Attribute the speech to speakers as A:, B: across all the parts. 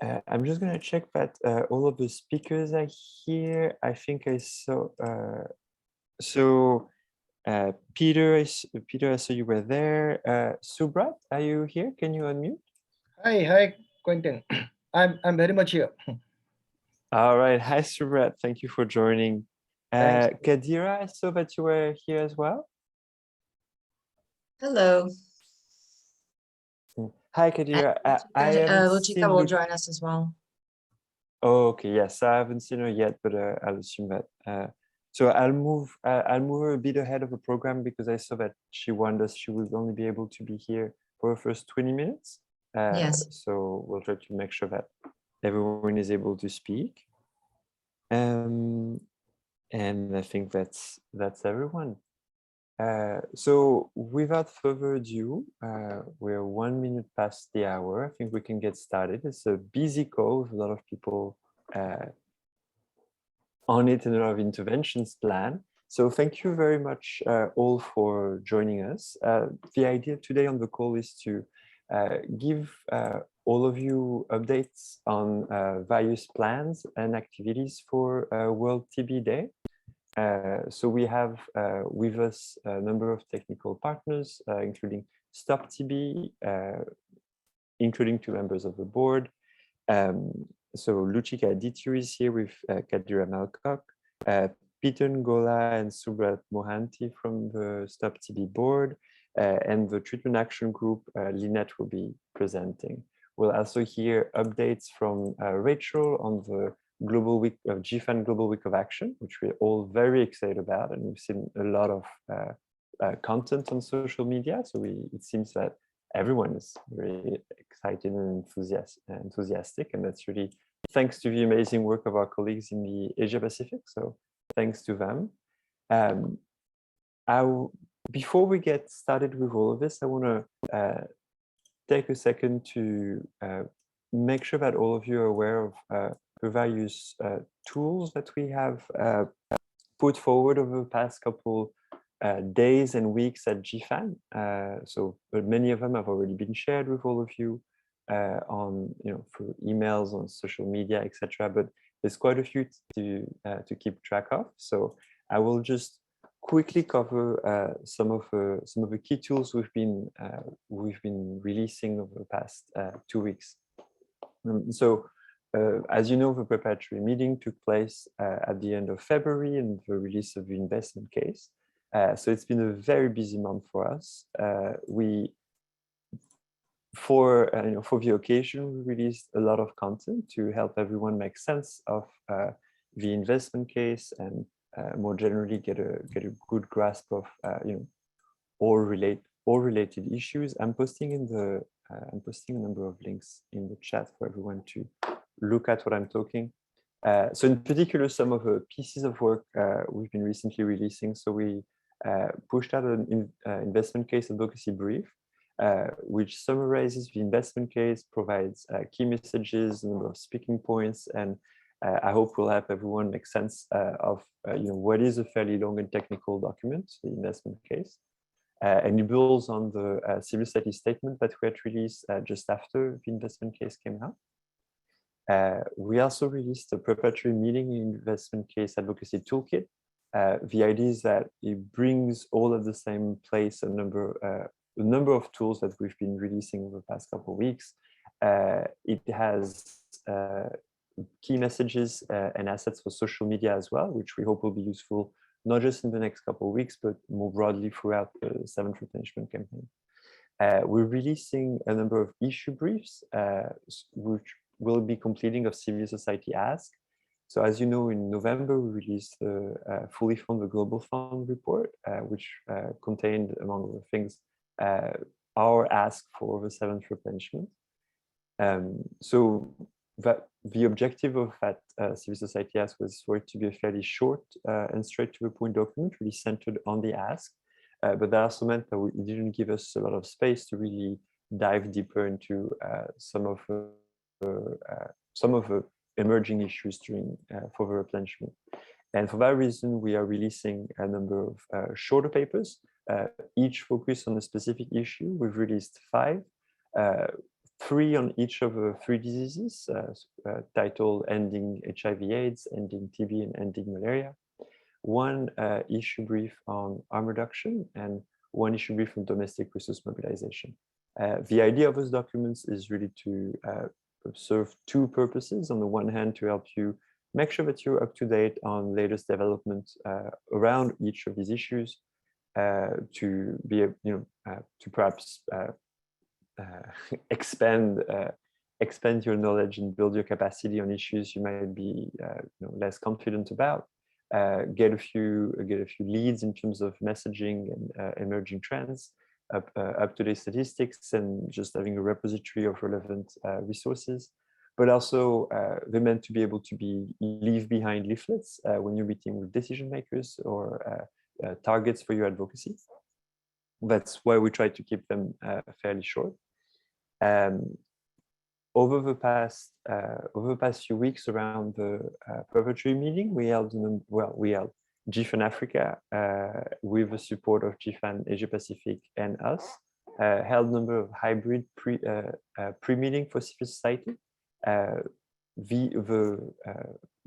A: I'm just going to check that all of the speakers are here. I think I saw, Peter, Peter, I saw you were there. Subrat, are you here? Can you unmute?
B: Hi, Quentin. I'm very much here.
A: All right. Hi, Subrat. Thank you for joining.
B: Thanks.
A: Kadira, I saw that you were here as well.
C: Hello.
A: Hi, Kadira. I haven't
C: Luchika
A: seen
C: will join us as well.
A: Oh, okay. Yes, I haven't seen her yet, but I'll assume that. So I'll move her a bit ahead of the program because I saw that she warned us she will only be able to be here for the first 20 minutes.
C: Yes.
A: So we'll try to make sure that everyone is able to speak. And I think that's everyone. So without further ado, we're 1 minute past the hour. I think we can get started. It's a busy call with a lot of people on it and a lot of interventions planned. So thank you very much all for joining us. The idea today on the call is to give all of you updates on various plans and activities for World TB Day. So we have with us a number of technical partners, including Stop TB, including 2 members of the board. So Luchika Aditu is here with Kadira Malcock, Peter Ngola and Subrat Mohanty from the Stop TB board, and the Treatment Action Group, Lynette will be presenting. We'll also hear updates from Rachel on the Global Week of GFAN Global Week of Action, which we're all very excited about, and we've seen a lot of content on social media. So it seems that everyone is very excited and enthusiastic, and that's really thanks to the amazing work of our colleagues in the Asia Pacific. So thanks to them. Before we get started with all of this, I want to take a second to make sure that all of you are aware of the various tools that we have put forward over the past couple days and weeks at GFAN. But many of them have already been shared with all of you on, through emails, on social media, etc. But there's quite a few to keep track of. So I will just quickly cover some of the key tools we've been releasing over the past 2 weeks. As you know, the preparatory meeting took place at the end of February and the release of the investment case. So it's been a very busy month for us. For the occasion, we released a lot of content to help everyone make sense of the investment case and more generally get a good grasp of all related issues. I'm posting a number of links in the chat for everyone to look at what I'm talking. So in particular, some of the pieces of work we've been recently releasing. So we pushed out an investment case advocacy brief, which summarizes the investment case, provides key messages, a number of speaking points, and I hope will help everyone make sense of what is a fairly long and technical document, the investment case. And it builds on the civil society statement that we had released just after the investment case came out. We also released a preparatory meeting investment case advocacy toolkit. The idea is that it brings all at the same place a number of tools that we've been releasing over the past couple of weeks. It has key messages and assets for social media as well, which we hope will be useful not just in the next couple of weeks, but more broadly throughout the 7th replenishment campaign. We're releasing a number of issue briefs, which will be completing of civil society ask. So as you know, in November, we released the Fully Fund the Global Fund report, which contained, among other things, our ask for the 7th replenishment. So that the objective of that civil society ask was for it to be a fairly short and straight to the point document, really centered on the ask. But that also meant that it didn't give us a lot of space to really dive deeper into some of the emerging issues for the replenishment. And for that reason, we are releasing a number of shorter papers, each focused on a specific issue. We've released 5. 3 on each of the 3 diseases, titled Ending HIV/AIDS, Ending TB, and Ending Malaria. 1 issue brief on harm reduction, and 1 issue brief on domestic resource mobilization. The idea of those documents is really to serve 2 purposes. On the one hand, to help you make sure that you're up to date on latest developments around each of these issues, to be, to perhaps expand your knowledge and build your capacity on issues you might be less confident about. Get a few leads in terms of messaging and emerging trends, up-to-date statistics, and just having a repository of relevant resources. But also, they're meant to be able to leave behind leaflets when you're meeting with decision makers or targets for your advocacy. That's why we try to keep them fairly short. Over the past few weeks around the preparatory meeting, we held GFAN Africa with the support of GFAN Asia Pacific and us, held a number of hybrid pre-meeting for civil society.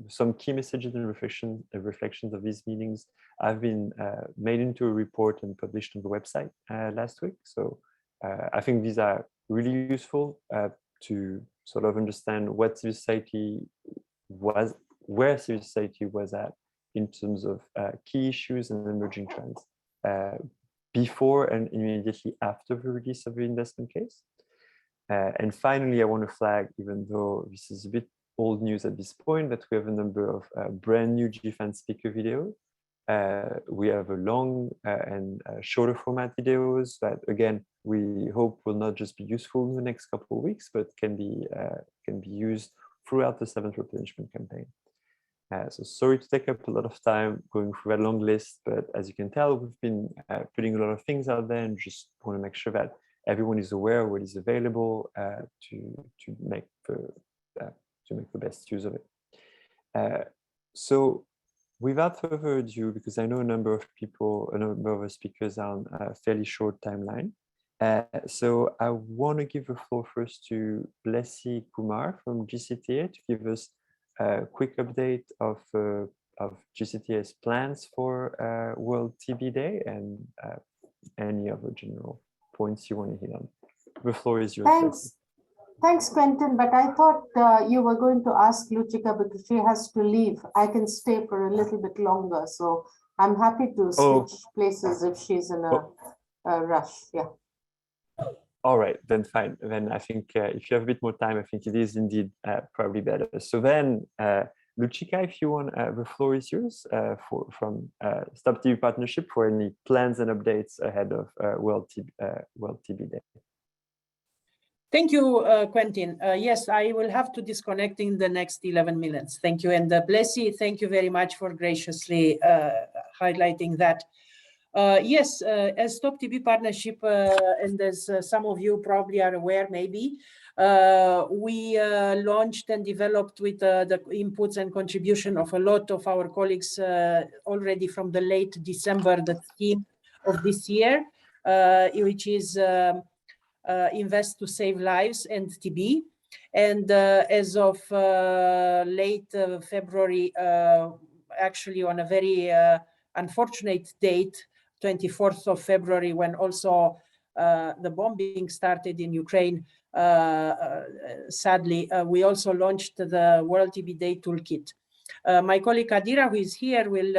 A: Some key messages and reflections of these meetings have been made into a report and published on the website last week. So I think these are really useful to sort of understand what civil society was, where civil society was at in terms of key issues and emerging trends before and immediately after the release of the investment case. And finally, I want to flag, even though this is a bit old news at this point, that we have a number of brand new GFAN speaker videos. We have a long and shorter format videos that, again, we hope will not just be useful in the next couple of weeks, but can be used throughout the 7th replenishment campaign. So sorry to take up a lot of time going through that long list, but as you can tell, we've been putting a lot of things out there and just want to make sure that everyone is aware of what is available to make the best use of it. So without further ado, because I know a number of the speakers are on a fairly short timeline, so I want to give the floor first to Blessy Kumar from GCTA to give us a quick update of GCTA's plans for World TB Day and any other general points you want to hit on. The floor is yours.
C: Thanks, Quentin, but I thought you were going to ask Luchika because she has to leave. I can stay for a little bit longer, so I'm happy to switch places if she's in a rush. Yeah.
A: All right, then fine. Then I think if you have a bit more time, I think it is indeed probably better. So then, Luchika, if you want, the floor is yours from Stop TB Partnership for any plans and updates ahead of World TB Day.
D: Thank you, Quentin. Yes, I will have to disconnect in the next 11 minutes. Thank you. And Blessy, thank you very much for graciously highlighting that. Yes, as Stop TB Partnership, and as some of you probably are aware, maybe, we launched and developed with the inputs and contribution of a lot of our colleagues already from the late December, the theme of this year, which is Invest to Save Lives and TB. And as of late February, actually on a very unfortunate date, 24th of February, when also the bombing started in Ukraine, sadly, we also launched the World TB Day Toolkit. My colleague Adira, who is here, will,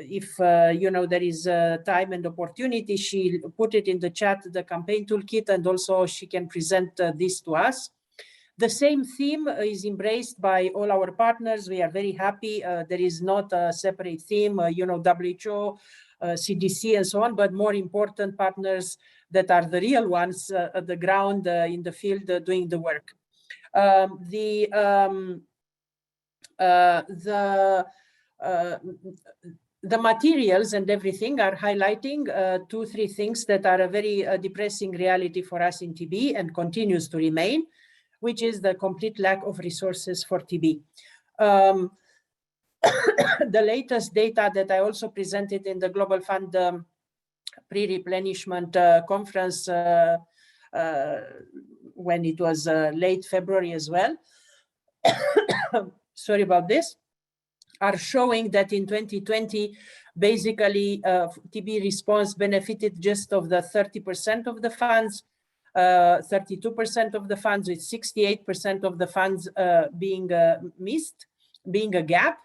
D: if there is time and opportunity, she'll put it in the chat, the campaign toolkit, and also she can present this to us. The same theme is embraced by all our partners. We are very happy. There is not a separate theme, WHO, CDC, and so on, but more important partners that are the real ones at the ground, in the field, doing the work. The materials and everything are highlighting 2-3 things that are a very depressing reality for us in TB and continues to remain, which is the complete lack of resources for TB. The latest data that I also presented in the Global Fund pre-replenishment conference when it was late February as well. Sorry about this. Are showing that in 2020, basically TB response benefited just of the 30% of the funds, 32% of the funds, with 68% of the funds being missed, being a gap.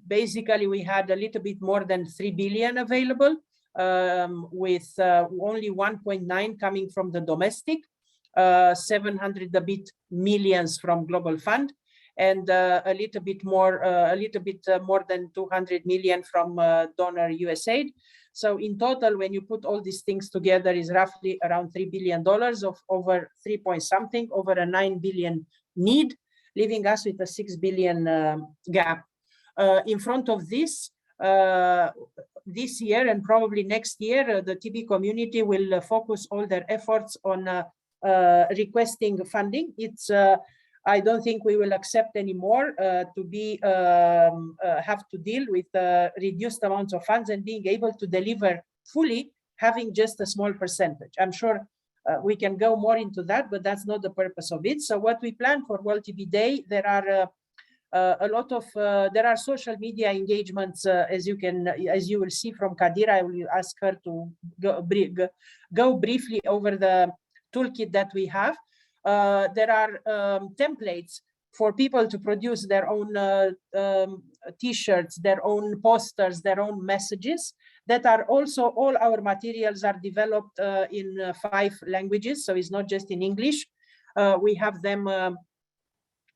D: Basically, we had a little bit more than 3 billion available, with only 1.9 coming from the domestic, 700 a bit millions from Global Fund, and a little bit more than 200 million from donor USAID. So in total, when you put all these things together, is roughly around $3 billion of over 3 point something, over a 9 billion need, leaving us with a 6 billion gap. In front of this, this year and probably next year, the TB community will focus all their efforts on requesting funding. It's I don't think we will accept anymore to be have to deal with reduced amounts of funds and being able to deliver fully, having just a small percentage. I'm sure we can go more into that, but that's not the purpose of it. So what we plan for World TB Day, there are a lot of there are social media engagements, as you will see from Kadira. I will ask her to go briefly over the toolkit that we have. There are templates for people to produce their own T-shirts, their own posters, their own messages. That are also, all our materials are developed in 5 languages, so it's not just in English. We have them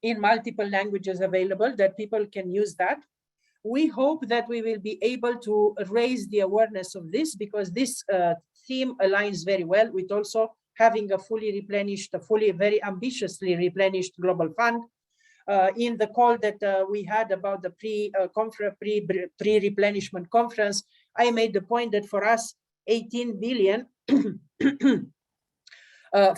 D: in multiple languages available that people can use that. We hope that we will be able to raise the awareness of this, because this theme aligns very well with also having a fully replenished, very ambitiously replenished Global Fund. In the call that we had about the pre-replenishment conference, I made the point that for us, 18 billion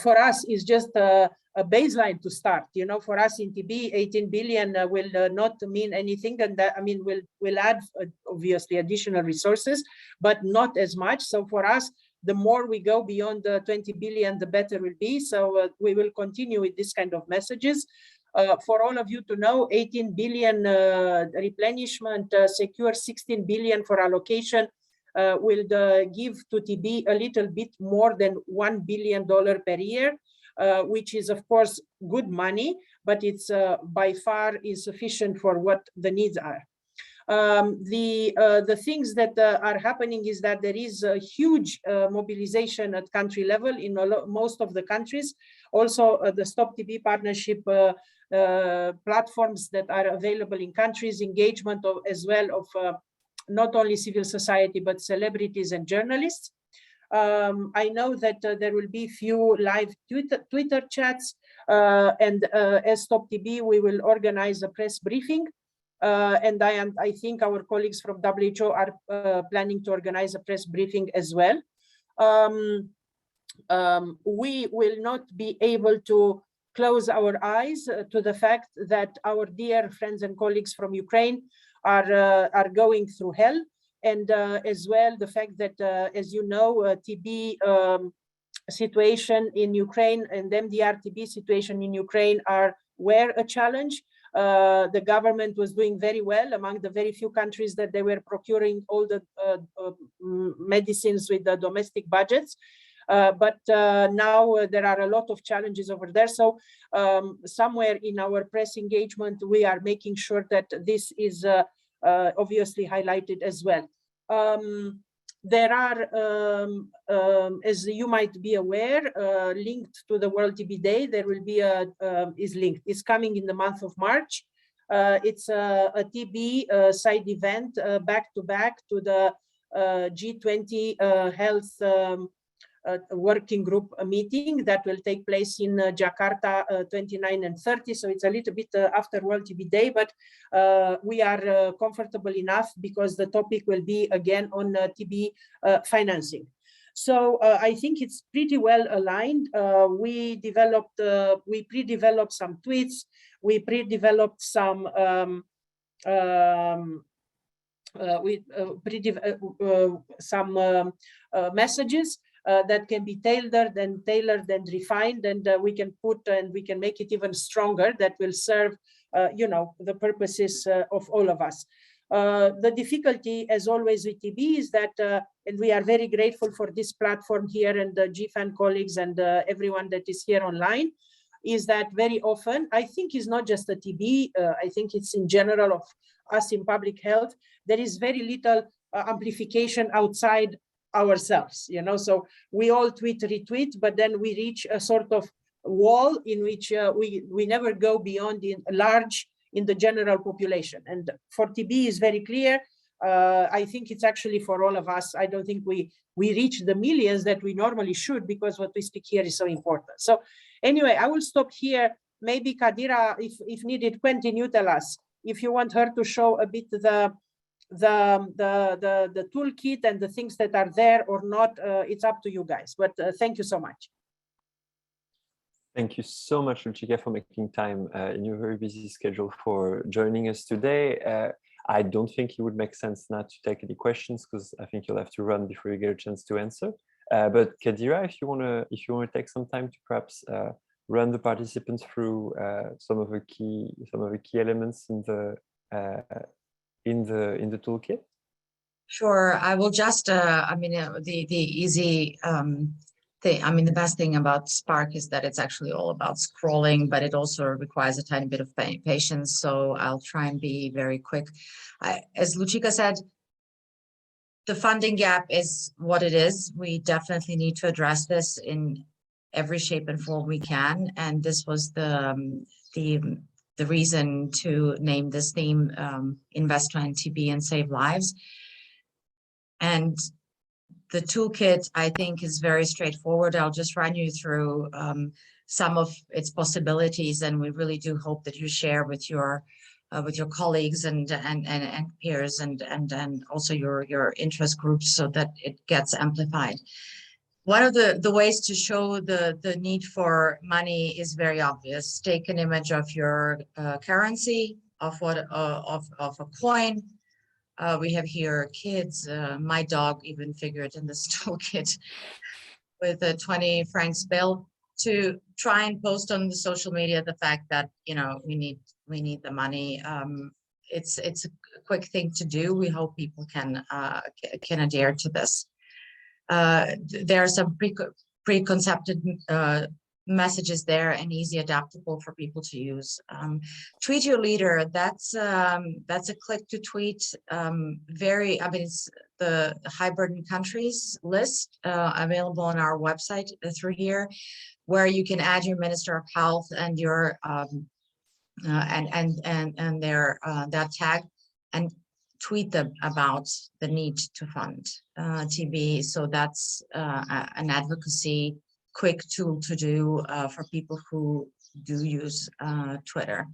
D: for us is just a baseline to start. You know, for us in TB, 18 billion will not mean anything, and that, I mean, will add obviously additional resources, but not as much. So for us, the more we go beyond the 20 billion, the better it will be. So we will continue with this kind of messages. For all of you to know, 18 billion replenishment, secure 16 billion for allocation, will give to TB a little bit more than $1 billion per year, which is of course good money, but it's by far insufficient for what the needs are. The things that are happening is that there is a huge mobilization at country level in most of the countries. Also, the Stop TB partnership platforms that are available in countries, engagement of, as well of not only civil society, but celebrities and journalists. I know that there will be few live Twitter chats, and as Stop TB, we will organize a press briefing. And I think our colleagues from WHO are planning to organize a press briefing as well. We will not be able to close our eyes to the fact that our dear friends and colleagues from Ukraine are going through hell, and as well the fact that, as you know, TB situation in Ukraine and MDR TB situation in Ukraine were a challenge. The government was doing very well, among the very few countries that they were procuring all the medicines with the domestic budgets. But now there are a lot of challenges over there. So somewhere in our press engagement, we are making sure that this is obviously highlighted as well. There are, as you might be aware, linked to the World TB Day, there will be it's coming in the month of March. It's a TB side event back to back to the G20 health working group meeting that will take place in Jakarta 29 and 30. So it's a little bit after World TB Day, but we are comfortable enough because the topic will be again on TB financing. So I think it's pretty well aligned. We pre-developed some tweets, we pre-developed some messages. that can be tailored and refined, and we can make it even stronger, that will serve the purposes of all of us. The difficulty, as always, with TB is that, and we are very grateful for this platform here and the GFAN colleagues and everyone that is here online, is that very often, I think it's not just a TB, I think it's in general of us in public health, there is very little amplification outside ourselves, so we all tweet, retweet, but then we reach a sort of wall in which we never go beyond in the general population. And for TB is very clear. I think it's actually for all of us. I don't think we reach the millions that we normally should, because what we speak here is so important. So anyway, I will stop here. Maybe Kadira, if needed, Quentin, you tell us if you want her to show a bit the toolkit and the things that are there or not. It's up to you guys, but thank you so much.
A: Thank you so much, Luchika, for making time in your very busy schedule for joining us today. I don't think it would make sense not to take any questions, because I think you'll have to run before you get a chance to answer. But Kadira, if you wanna take some time to perhaps run the participants through some of the key elements in the toolkit.
E: Sure. I will just, the easy thing, the best thing about Spark is that it's actually all about scrolling, but it also requires a tiny bit of patience. So I'll try and be very quick. As Luchika said, the funding gap is what it is. We definitely need to address this in every shape and form we can. And this was the reason to name this theme, Invest in TB and Save Lives. And the toolkit, I think, is very straightforward. I'll just run you through some of its possibilities, and we really do hope that you share with your colleagues and peers and also your interest groups, so that it gets amplified. One of the ways to show the need for money is very obvious. Take an image of your currency, of a coin. We have here kids. My dog even figured in this toolkit with a 20 francs bill, to try and post on the social media the fact that we need the money. It's a quick thing to do. We hope people can adhere to this. There are some preconcepted messages there and easy adaptable for people to use. Tweet your leader. That's a click to tweet. It's the high burden countries list available on our website through here, where you can add your Minister of Health and your that tag, and tweet them about the need to fund TB. So that's an advocacy quick tool to do for people who do use Twitter.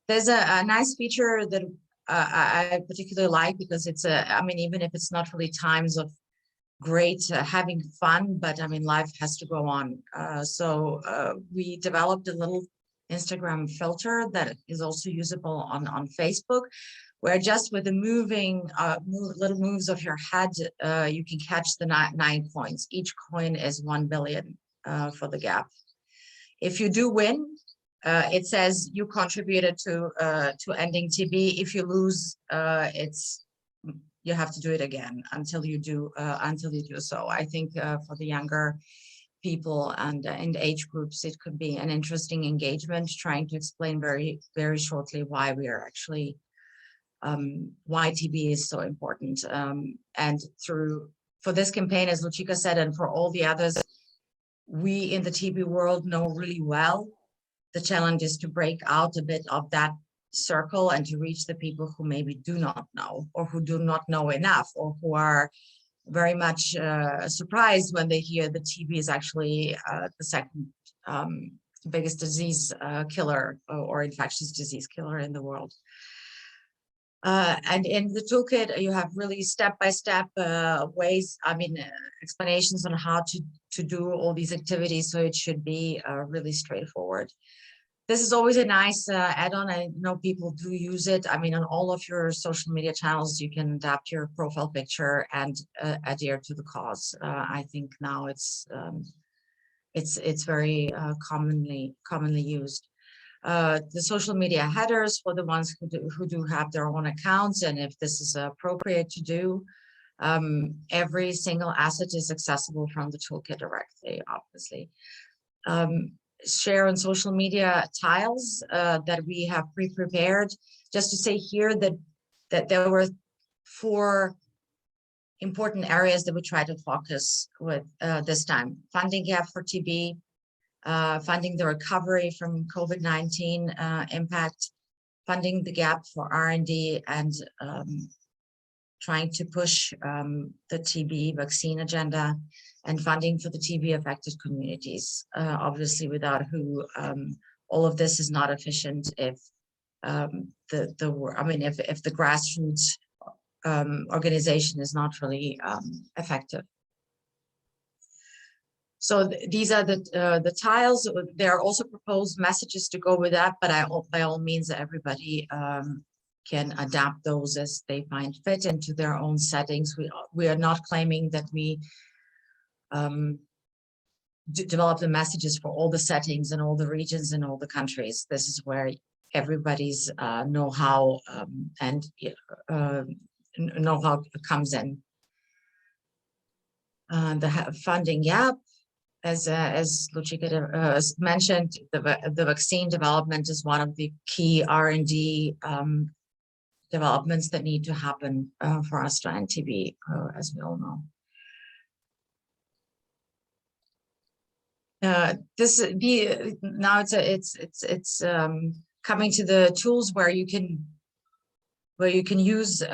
E: There's a nice feature that I particularly like, because it's even if it's not really times of great having fun, but life has to go on. So we developed a little Instagram filter that is also usable on Facebook, where just with the little moves of your head, you can catch the 9 coins. Each coin is 1 billion for the gap. If you do win, it says you contributed to ending TB. If you lose, you have to do it again until you do so. I think for the younger people and age groups, it could be an interesting engagement, trying to explain very, very shortly why we are actually why TB is so important. And for this campaign, as Luchika said, and for all the others, we in the TB world know really well the challenge is to break out a bit of that circle and to reach the people who maybe do not know, or who do not know enough, or who are very much surprised when they hear that TB is actually the second biggest disease killer, or infectious disease killer in the world. And in the toolkit, you have really step-by-step ways, explanations on how to do all these activities. So it should be really straightforward. This is always a nice add-on. I know people do use it. I mean, on all of your social media channels, you can adapt your profile picture and adhere to the cause. I think now it's very commonly used. The social media headers for the ones who do have their own accounts, and if this is appropriate to do, every single asset is accessible from the toolkit directly, obviously. Share on social media tiles that we have pre-prepared. Just to say here that there were 4 important areas that we try to focus with this time: funding gap for TB, funding the recovery from COVID-19 impact, funding the gap for R&D, and trying to push the TB vaccine agenda, and funding for the TB affected communities. Obviously, without who all of this is not efficient if if the grassroots organization is not really effective. So these are the tiles. There are also proposed messages to go with that, but by all means, everybody can adapt those as they find fit into their own settings. We are not claiming that we develop the messages for all the settings and all the regions and all the countries. This is where everybody's know-how and know-how comes in. The funding gap, as Lucica mentioned, the vaccine development is one of the key R&D developments that need to happen for Astra and TB, as we all know. Now it's coming to the tools where you can use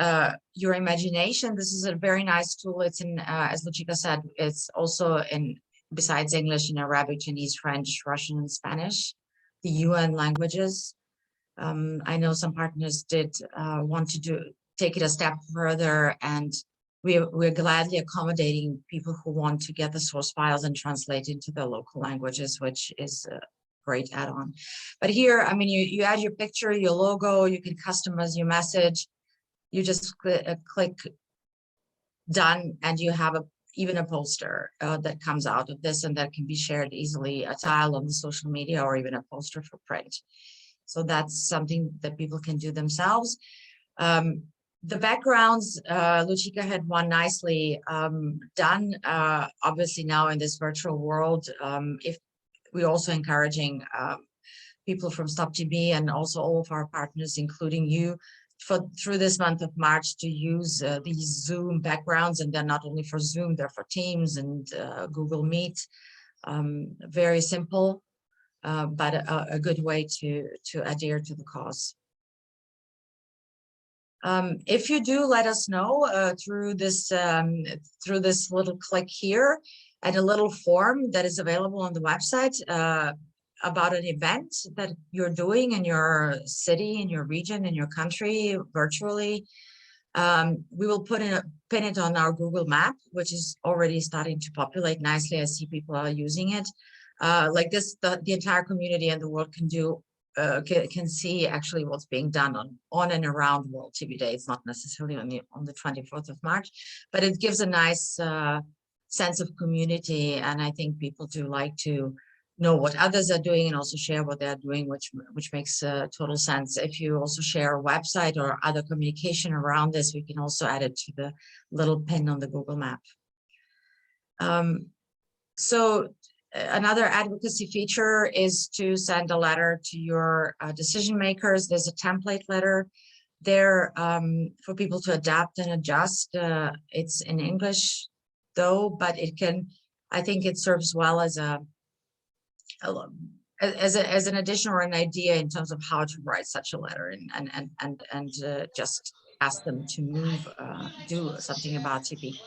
E: your imagination. This is a very nice tool. It's in, as Lucica said, it's also in, besides English, in Arabic, Chinese, French, Russian, and Spanish, the UN languages. I know some partners did want to take it a step further, and we're gladly accommodating people who want to get the source files and translate into their local languages, which is a great add-on. But here, I mean, you add your picture, your logo, you can customize your message. You just click done, and you have even a poster that comes out of this, and that can be shared easily, a tile on the social media, or even a poster for print. So that's something that people can do themselves. The backgrounds, Lucica had one nicely done. Obviously now in this virtual world, if we're also encouraging people from Stop TB and also all of our partners, including you, through this month of March to use these Zoom backgrounds, and they're not only for Zoom, they're for Teams and Google Meet. Very simple, but a good way to adhere to the cause. If you do, let us know through this little click here, and a little form that is available on the website about an event that you're doing in your city, in your region, in your country, virtually. We will pin it on our Google map, which is already starting to populate nicely. I see people are using it. Like this, the entire community and the world can see actually what's being done on and around World TB Day. It's not necessarily on the 24th of March, but it gives a nice sense of community, and I think people do like to know what others are doing and also share what they're doing, which makes total sense. If you also share a website or other communication around this, we can also add it to the little pin on the Google map. So another advocacy feature is to send a letter to your decision makers. There's a template letter there for people to adapt and adjust. It's in English though, but I think it serves well as an addition or an idea in terms of how to write such a letter, and just ask them to do something about TB.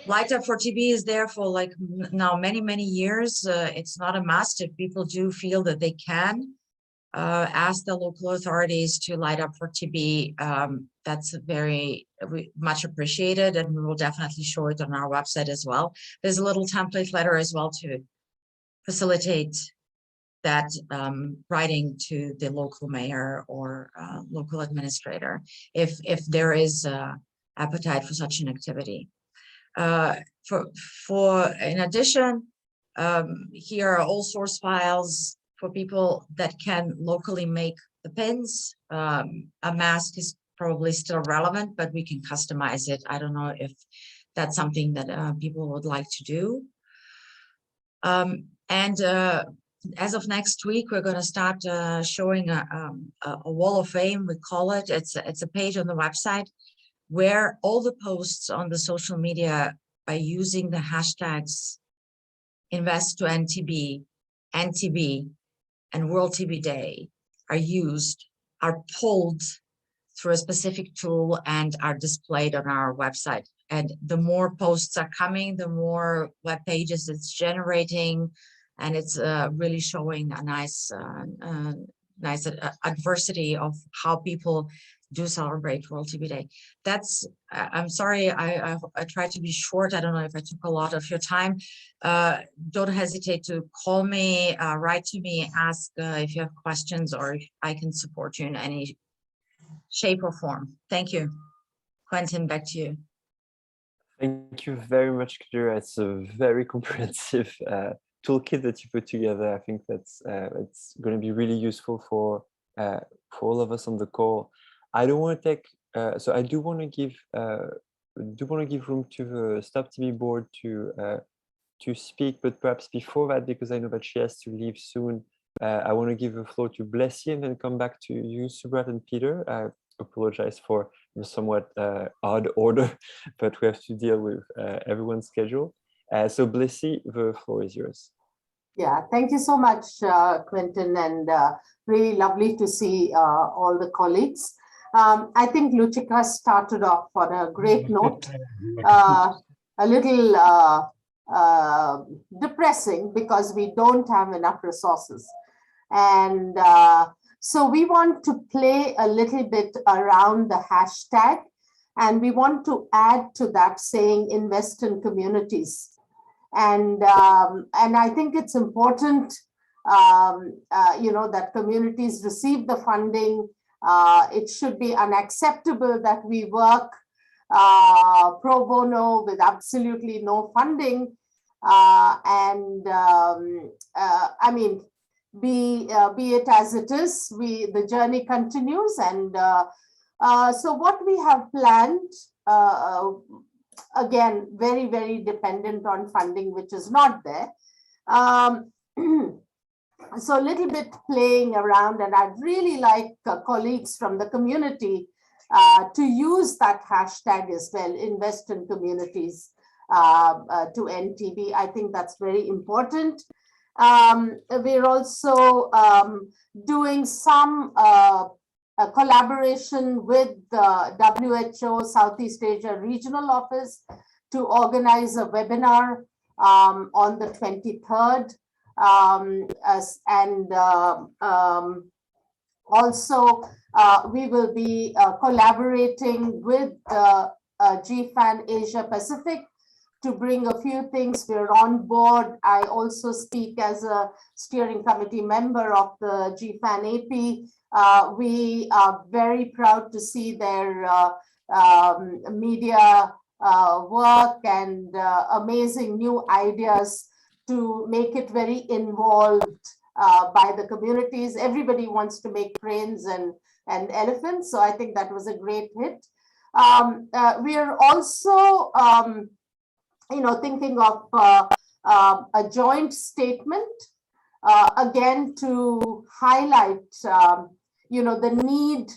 E: Light Up for TB is there for like now many years. It's not a must. If people do feel that they can ask the local authorities to light up for TB, that's very much appreciated, and we will definitely show it on our website as well. There's a little template letter as well to facilitate that writing to the local mayor or local administrator if there is appetite for such an activity. In addition, here are all source files for people that can locally make the pins. A mask is probably still relevant, but we can customize it. I don't know if that's something that people would like to do. As of next week, we're going to start showing a wall of fame, we call it. It's a page on the website where all the posts on the social media by using the hashtags Invest to NTB, NTB, and World TB Day are pulled through a specific tool and are displayed on our website. And the more posts are coming, the more web pages it's generating, and it's really showing a nice adversity of how people do celebrate World TB Day. I'm sorry, I tried to be short. I don't know if I took a lot of your time. Don't hesitate to call me, write to me, ask if you have questions, or if I can support you in any shape or form. Thank you. Quentin, back to you.
A: Thank you very much, Kadira. It's a very comprehensive toolkit that you put together. I think that's it's going to be really useful for all of us on the call. I don't want to take, so I do want to give room to the Stop TB board to speak, but perhaps before that, because I know that she has to leave soon, I want to give the floor to Blessy and then come back to you, Subrat and Peter. I apologize for the somewhat odd order, but we have to deal with everyone's schedule. So Blessy, the floor is yours.
C: Yeah, thank you so much, Quentin, and really lovely to see all the colleagues. I think Luchika started off on a great note, a little depressing because we don't have enough resources. And so we want to play a little bit around the hashtag, and we want to add to that saying invest in communities. And I think it's important, that communities receive the funding. It should be unacceptable that we work pro bono with absolutely no funding. I mean, be it as it is, the journey continues. And so what we have planned, again, very, very dependent on funding, which is not there. So a little bit playing around, and I'd really like colleagues from the community to use that hashtag as well, invest in communities to end TB. I think that's very important. We're also doing some collaboration with the WHO Southeast Asia Regional Office to organize a webinar on the 23rd. Also, we will be collaborating with GFAN Asia Pacific to bring a few things. We're on board. I also speak as a steering committee member of the GFAN AP. We are very proud to see their media work and amazing new ideas to make it very involved by the communities. Everybody wants to make trains and elephants, so I think that was a great hit. We are also thinking of a joint statement, again, to highlight, the need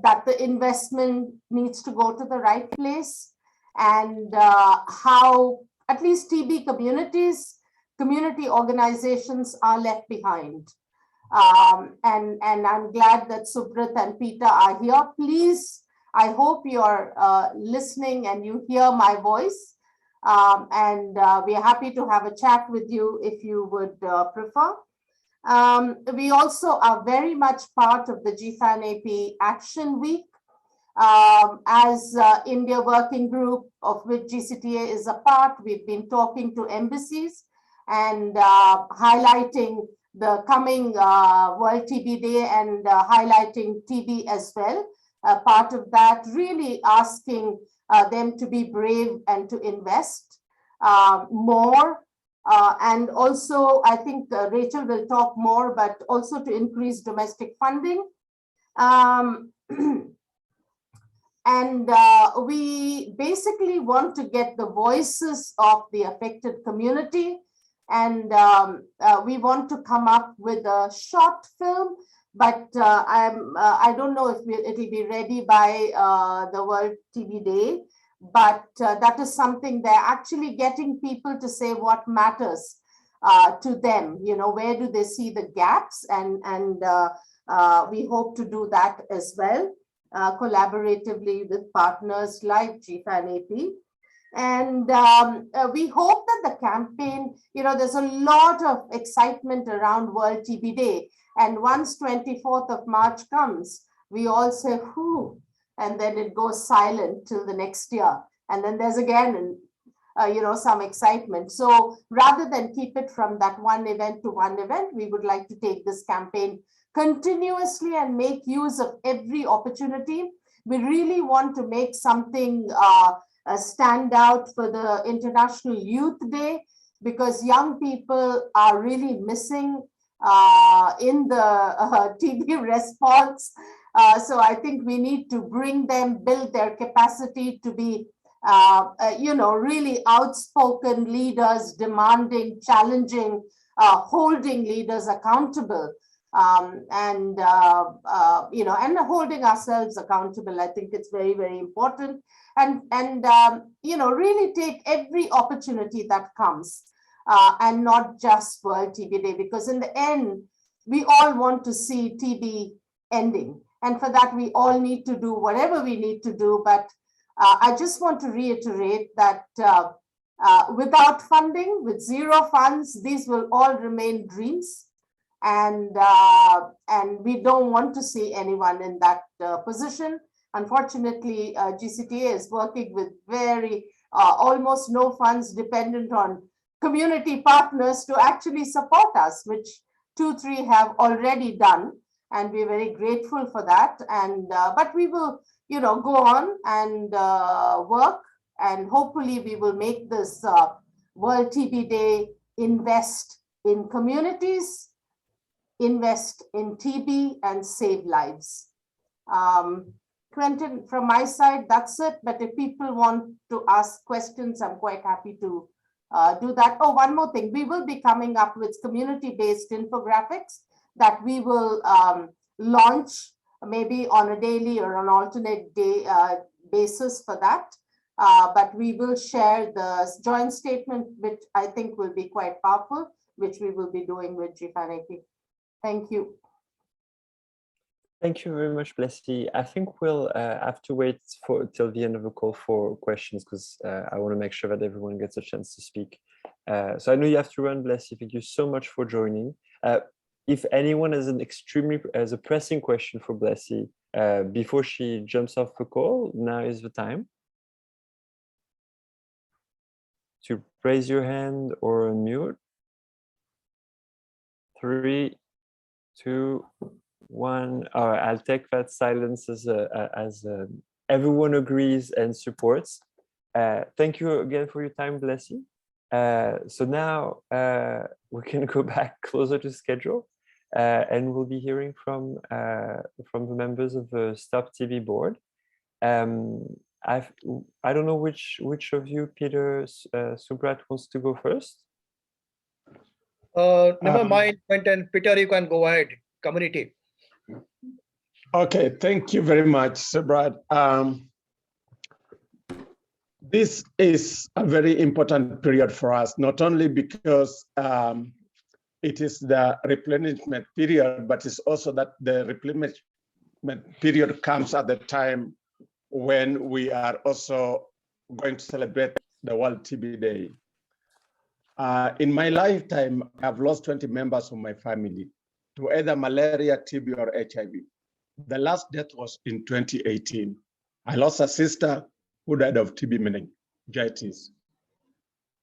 C: that the investment needs to go to the right place, and how at least TB community organizations are left behind. And I'm glad that Subrat and Peter are here. Please, I hope you're listening and you hear my voice. We're happy to have a chat with you if you would prefer. We also are very much part of the GFAN AP Action Week as India Working Group, of which GCTA is a part. We've been talking to embassies and highlighting the coming World TB Day and highlighting TB as well. Part of that, really asking them to be brave and to invest more. And also, I think Rachel will talk more, but also to increase domestic funding. And we basically want to get the voices of the affected community. And we want to come up with a short film, but I don't know if it'll be ready by the World TB Day, but that is something they're actually getting people to say what matters to them, you know, where do they see the gaps, and we hope to do that as well, collaboratively with partners like GFAN AP. And we hope that the campaign, you know, there's a lot of excitement around World TB Day. And once 24th of March comes, we all say, whew, and then it goes silent till the next year. And then there's again, you know, some excitement. So rather than keep it from that one event to one event, we would like to take this campaign continuously and make use of every opportunity. We really want to make something stand out for the International Youth Day, because young people are really missing in the TB response. So I think we need to bring them, build their capacity to be, you know, really outspoken leaders, demanding, challenging, holding leaders accountable. You know, and holding ourselves accountable. I think it's very, very important. And you know, really take every opportunity that comes, and not just World TB Day, because in the end, we all want to see TB ending. And for that, we all need to do whatever we need to do. But I just want to reiterate that without funding, with zero funds, these will all remain dreams. And we don't want to see anyone in that position. Unfortunately, GCTA is working with very almost no funds, dependent on community partners to actually support us, which 2-3 have already done, and we're very grateful for that. And but we will, you know, go on and work, and hopefully we will make this World TB Day invest in communities, invest in TB, and save lives. Quentin, from my side, that's it. But if people want to ask questions, I'm quite happy to do that. Oh, one more thing. We will be coming up with community-based infographics that we will launch maybe on a daily or an alternate day basis for that. But we will share the joint statement, which I think will be quite powerful, which we will be doing with GFAN AP. Thank you.
A: Thank you very much, Blessy. I think we'll have to wait till the end of the call for questions, because I want to make sure that everyone gets a chance to speak. So I know you have to run, Blessy. Thank you so much for joining. If anyone has a pressing question for Blessy before she jumps off the call, now is the time to raise your hand or unmute. 3, 2, 1. All right, I'll take that silence as everyone agrees and supports. Thank you again for your time, Blessy. So now we can go back closer to schedule, and we'll be hearing from the members of the Stop TB board. I don't know which of you, Peter Subrat, wants to go first.
B: Never mind, Quentin. Peter, you can go ahead. Community.
F: Okay, thank you very much, Subrat. This is a very important period for us, not only because it is the replenishment period, but it's also that the replenishment period comes at the time when we are also going to celebrate the World TB Day. In my lifetime, I've lost 20 members of my family to either malaria, TB, or HIV. The last death was in 2018. I lost a sister who died of TB meningitis.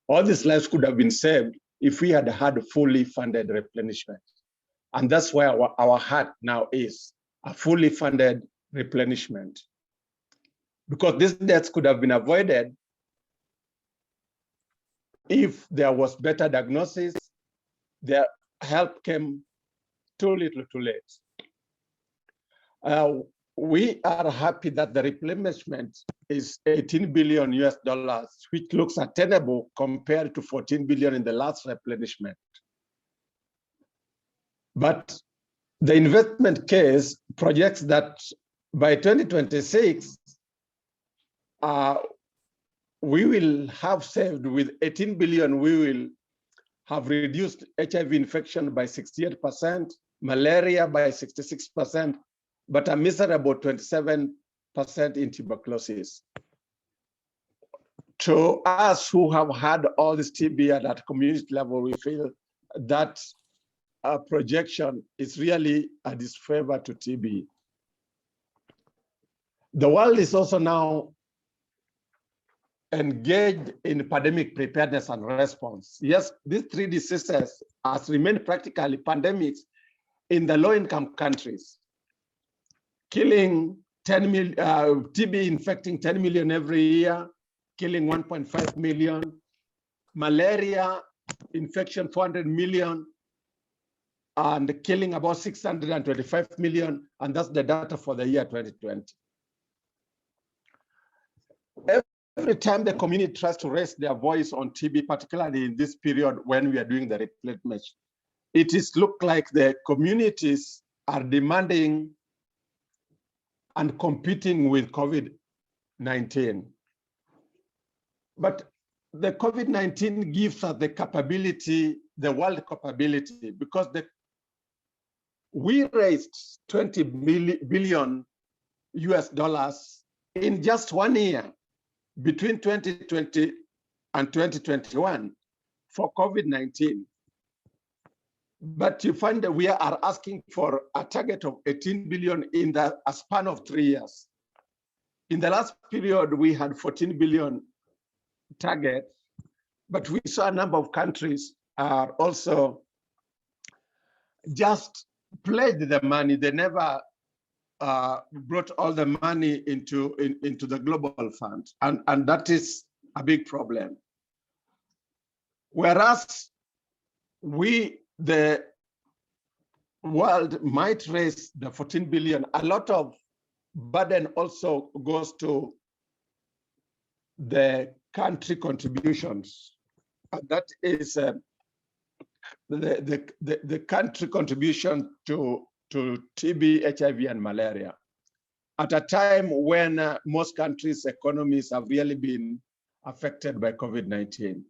F: All these lives could have been saved if we had had fully funded replenishment. And that's where our heart now is, a fully funded replenishment. Because these deaths could have been avoided if there was better diagnosis, their help came too little too late. We are happy that the replenishment is 18 billion US dollars, which looks attainable compared to 14 billion in the last replenishment. But the investment case projects that by 2026, we will have saved with 18 billion, we will have reduced HIV infection by 68%, malaria by 66%, but a miserable 27% in tuberculosis. To us who have had all this TB at community level, we feel that projection is really a disfavor to TB. The world is also now engaged in pandemic preparedness and response. Yes, these three diseases has remained practically pandemics in the low-income countries, killing 10 million, TB infecting 10 million every year, killing 1.5 million, malaria infection 400 million, and killing about 625 million, and that's the data for the year 2020. Every time the community tries to raise their voice on TB, particularly in this period when we are doing the replenishment, it is look like the communities are demanding and competing with COVID-19. But the COVID-19 gives us the capability, the world capability, because we raised 20 billion US dollars in just 1 year, between 2020 and 2021 for COVID-19. But you find that we are asking for a target of 18 billion in a span of 3 years. In the last period, we had 14 billion target, but we saw a number of countries are also just pledged the money. They never brought all the money into the global fund, and that is a big problem. Whereas the world might raise the 14 billion, a lot of burden also goes to the country contributions. And that is the country contribution to TB, HIV, and malaria, at a time when most countries' economies have really been affected by COVID-19.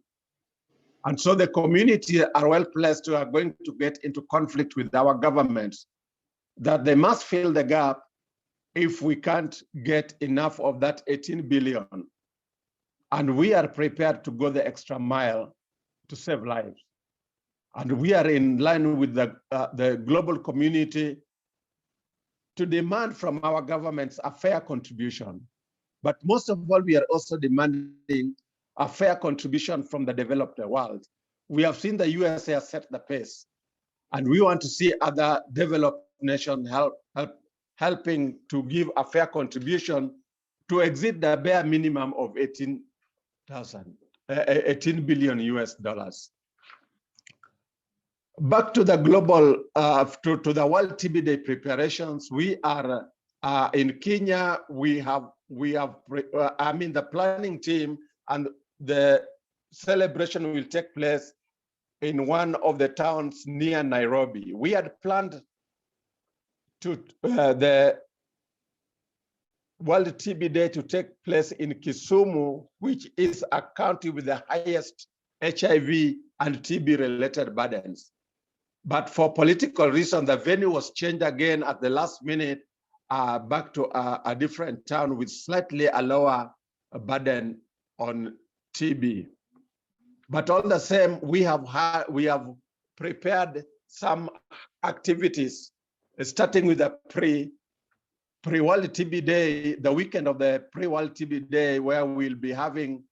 F: And so the community are well placed to are going to get into conflict with our governments, that they must fill the gap if we can't get enough of that 18 billion. And we are prepared to go the extra mile to save lives. And we are in line with the global community to demand from our governments a fair contribution. But most of all, we are also demanding a fair contribution from the developed world. We have seen the USA set the pace, and we want to see other developed nations helping to give a fair contribution to exceed the bare minimum of 18 billion US dollars. Back to the global, to the World TB Day preparations, we are in Kenya. I'm in the planning team, and the celebration will take place in one of the towns near Nairobi. We had planned to the World TB Day to take place in Kisumu, which is a county with the highest HIV and TB related burdens. But for political reasons, the venue was changed again at the last minute, back to a different town with slightly a lower burden on TB. But all the same, we have prepared some activities, starting with the pre-World TB Day, the weekend of the pre-World TB Day, where we'll be having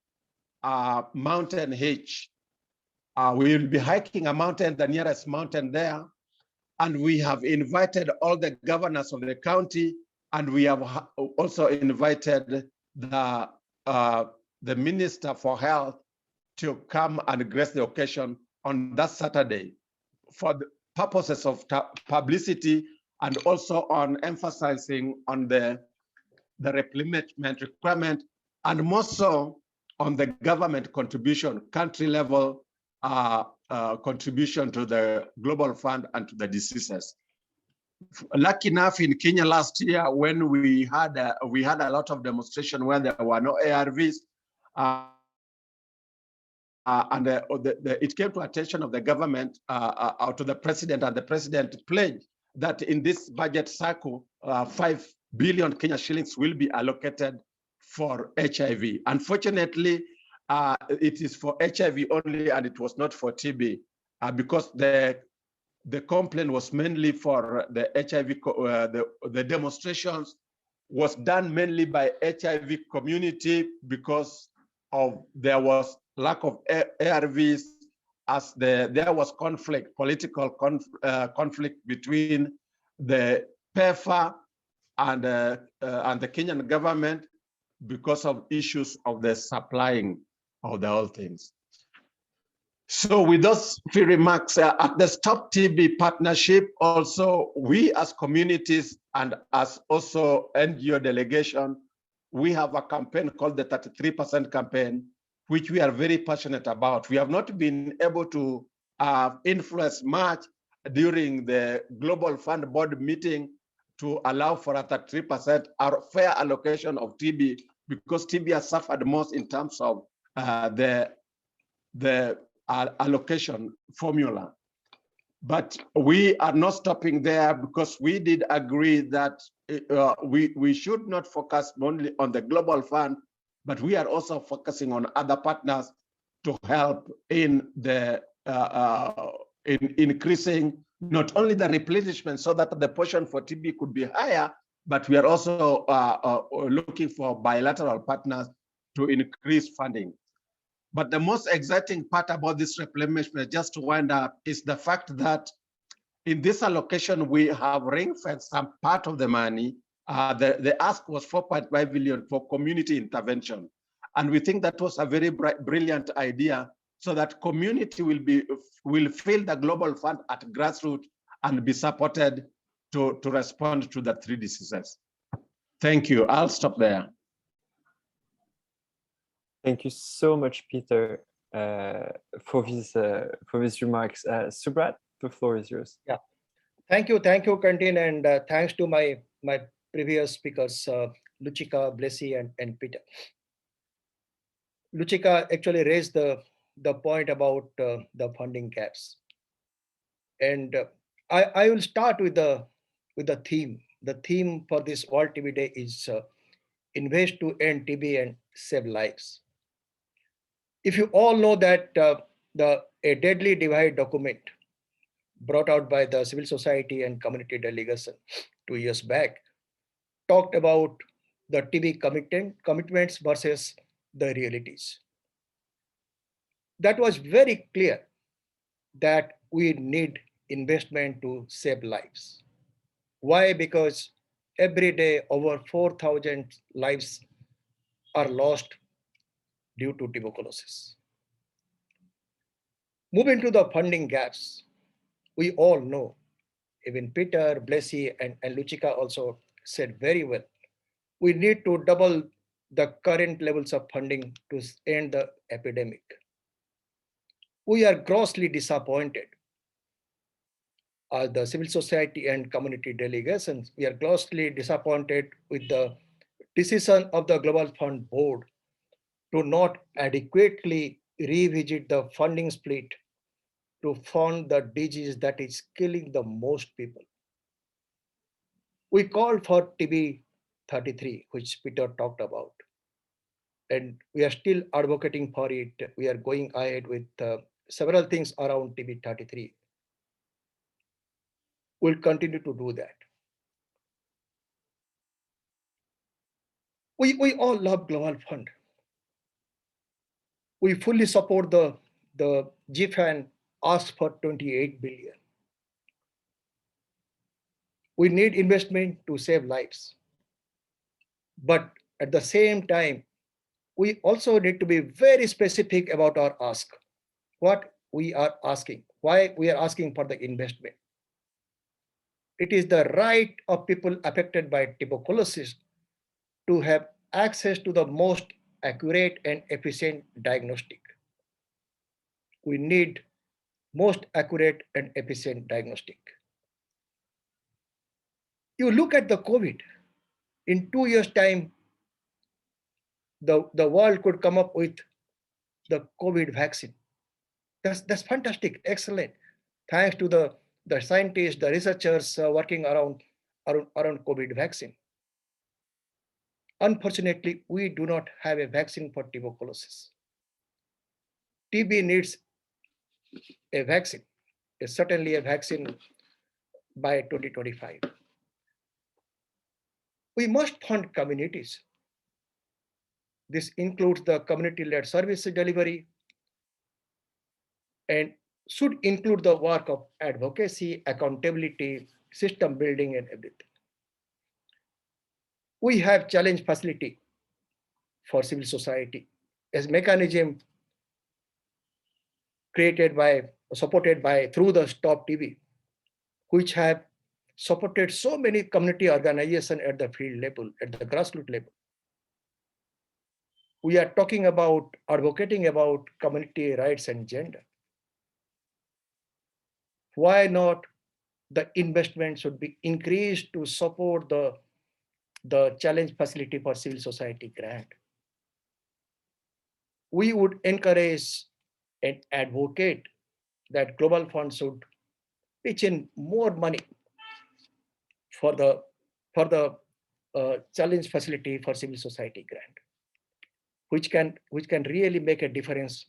F: a mountain hitch. We will be hiking a mountain, the nearest mountain there, and we have invited all the governors of the county, and we have also invited the Minister for Health to come and grace the occasion on that Saturday for the purposes of publicity and also on emphasizing on the replenishment requirement, and more so on the government contribution, country level contribution to the Global Fund and to the diseases. Lucky enough, in Kenya last year, when we had a lot of demonstration where there were no ARVs, it came to attention of the government, to the president, and the president pledged that in this budget cycle, 5 billion Kenya shillings will be allocated for HIV. Unfortunately, it is for HIV only, and it was not for TB, because the complaint was mainly for the HIV, the demonstrations was done mainly by HIV community because of there was lack of ARVs, as there was conflict, political conflict between the PEPFAR and the Kenyan government because of issues of the supplying of the whole things. So with those few remarks, at the Stop TB Partnership, also we as communities and as also NGO delegation, we have a campaign called the 33% campaign, which we are very passionate about. We have not been able to influence much during the Global Fund Board meeting to allow for a 33% fair allocation of TB, because TB has suffered most in terms of the allocation formula. But we are not stopping there, because we did agree that we should not focus only on the Global Fund, but we are also focusing on other partners to help in the in increasing not only the replenishment so that the portion for TB could be higher, but we are also looking for bilateral partners to increase funding. But the most exciting part about this replenishment, just to wind up, is the fact that in this allocation, we have ring-fenced some part of the money. The ask was 4.5 billion for community intervention. And we think that was a very brilliant idea, so that community will feel the Global Fund at grassroots and be supported to respond to the 3 diseases. Thank you. I'll stop there.
A: Thank you so much, Peter, for these remarks. Subrat, the floor is yours.
B: Yeah, thank you, Kantin, and thanks to my previous speakers, Luchika, Blessy, and Peter. Luchika actually raised the point about the funding gaps, and I will start with the theme. The theme for this World TB Day is invest to end TB and save lives. If you all know that a deadly divide document brought out by the civil society and community delegation 2 years back talked about the TB commitments versus the realities. That was very clear that we need investment to save lives. Why? Because every day over 4,000 lives are lost due to tuberculosis. Moving to the funding gaps, we all know, even Peter, Blessy, and Luchika also said very well, we need to double the current levels of funding to end the epidemic. We are grossly disappointed. As the civil society and community delegations, we are grossly disappointed with the decision of the Global Fund Board to not adequately revisit the funding split to fund the disease that is killing the most people. We called for TB 33, which Peter talked about, and we are still advocating for it. We are going ahead with several things around TB 33. We'll continue to do that. We all love Global Fund. We fully support the GFAN ask for 28 billion. We need investment to save lives. But at the same time, we also need to be very specific about our ask. What we are asking, why we are asking for the investment. It is the right of people affected by tuberculosis to have access to the most accurate and efficient diagnostic. We need most accurate and efficient diagnostic. You look at the COVID, in 2 years' time, the world could come up with the COVID vaccine. That's fantastic, excellent. Thanks to the scientists, the researchers working around COVID vaccine. Unfortunately, we do not have a vaccine for tuberculosis. TB needs a vaccine, certainly a vaccine by 2025. We must fund communities. This includes the community-led service delivery and should include the work of advocacy, accountability, system building, and everything. We have challenge facility for civil society as mechanism created by, supported by through the Stop TB, which have supported so many community organizations at the field level, at the grassroots level. We are talking about advocating about community rights and gender. Why not the investment should be increased to support the challenge facility for civil society grant? We would encourage and advocate that Global Fund should pitch in more money for the challenge facility for civil society grant, which can really make a difference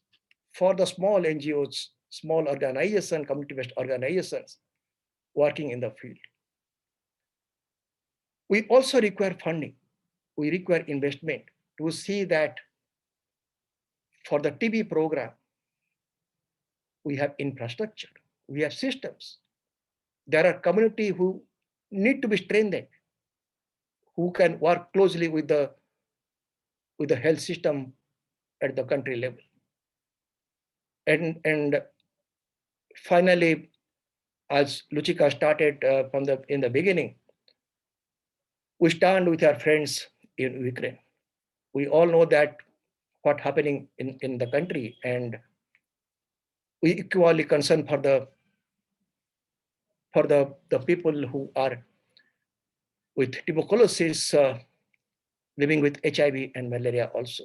B: for the small NGOs, small organizations, community-based organizations working in the field. We also require funding. We require investment to see that for the TB program, we have infrastructure, we have systems. There are communities who need to be strengthened, who can work closely with the health system at the country level. And finally, as Luchika started in the beginning, we stand with our friends in Ukraine. We all know that what's happening in the country, and we equally concerned for the people who are with tuberculosis, living with HIV and malaria also.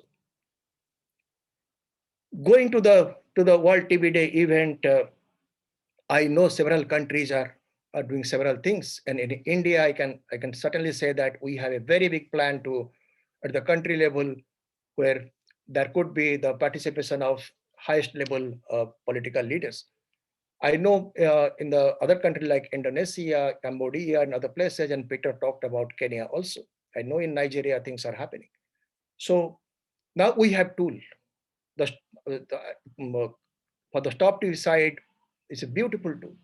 B: Going to the World TB Day event, I know several countries are doing several things, and in India, I can certainly say that we have a very big plan to at the country level, where there could be the participation of highest level political leaders. I know in the other countries like Indonesia, Cambodia, and other places, and Peter talked about Kenya also. I know in Nigeria things are happening. So now we have tools. For the Stop TB side, it's a beautiful tool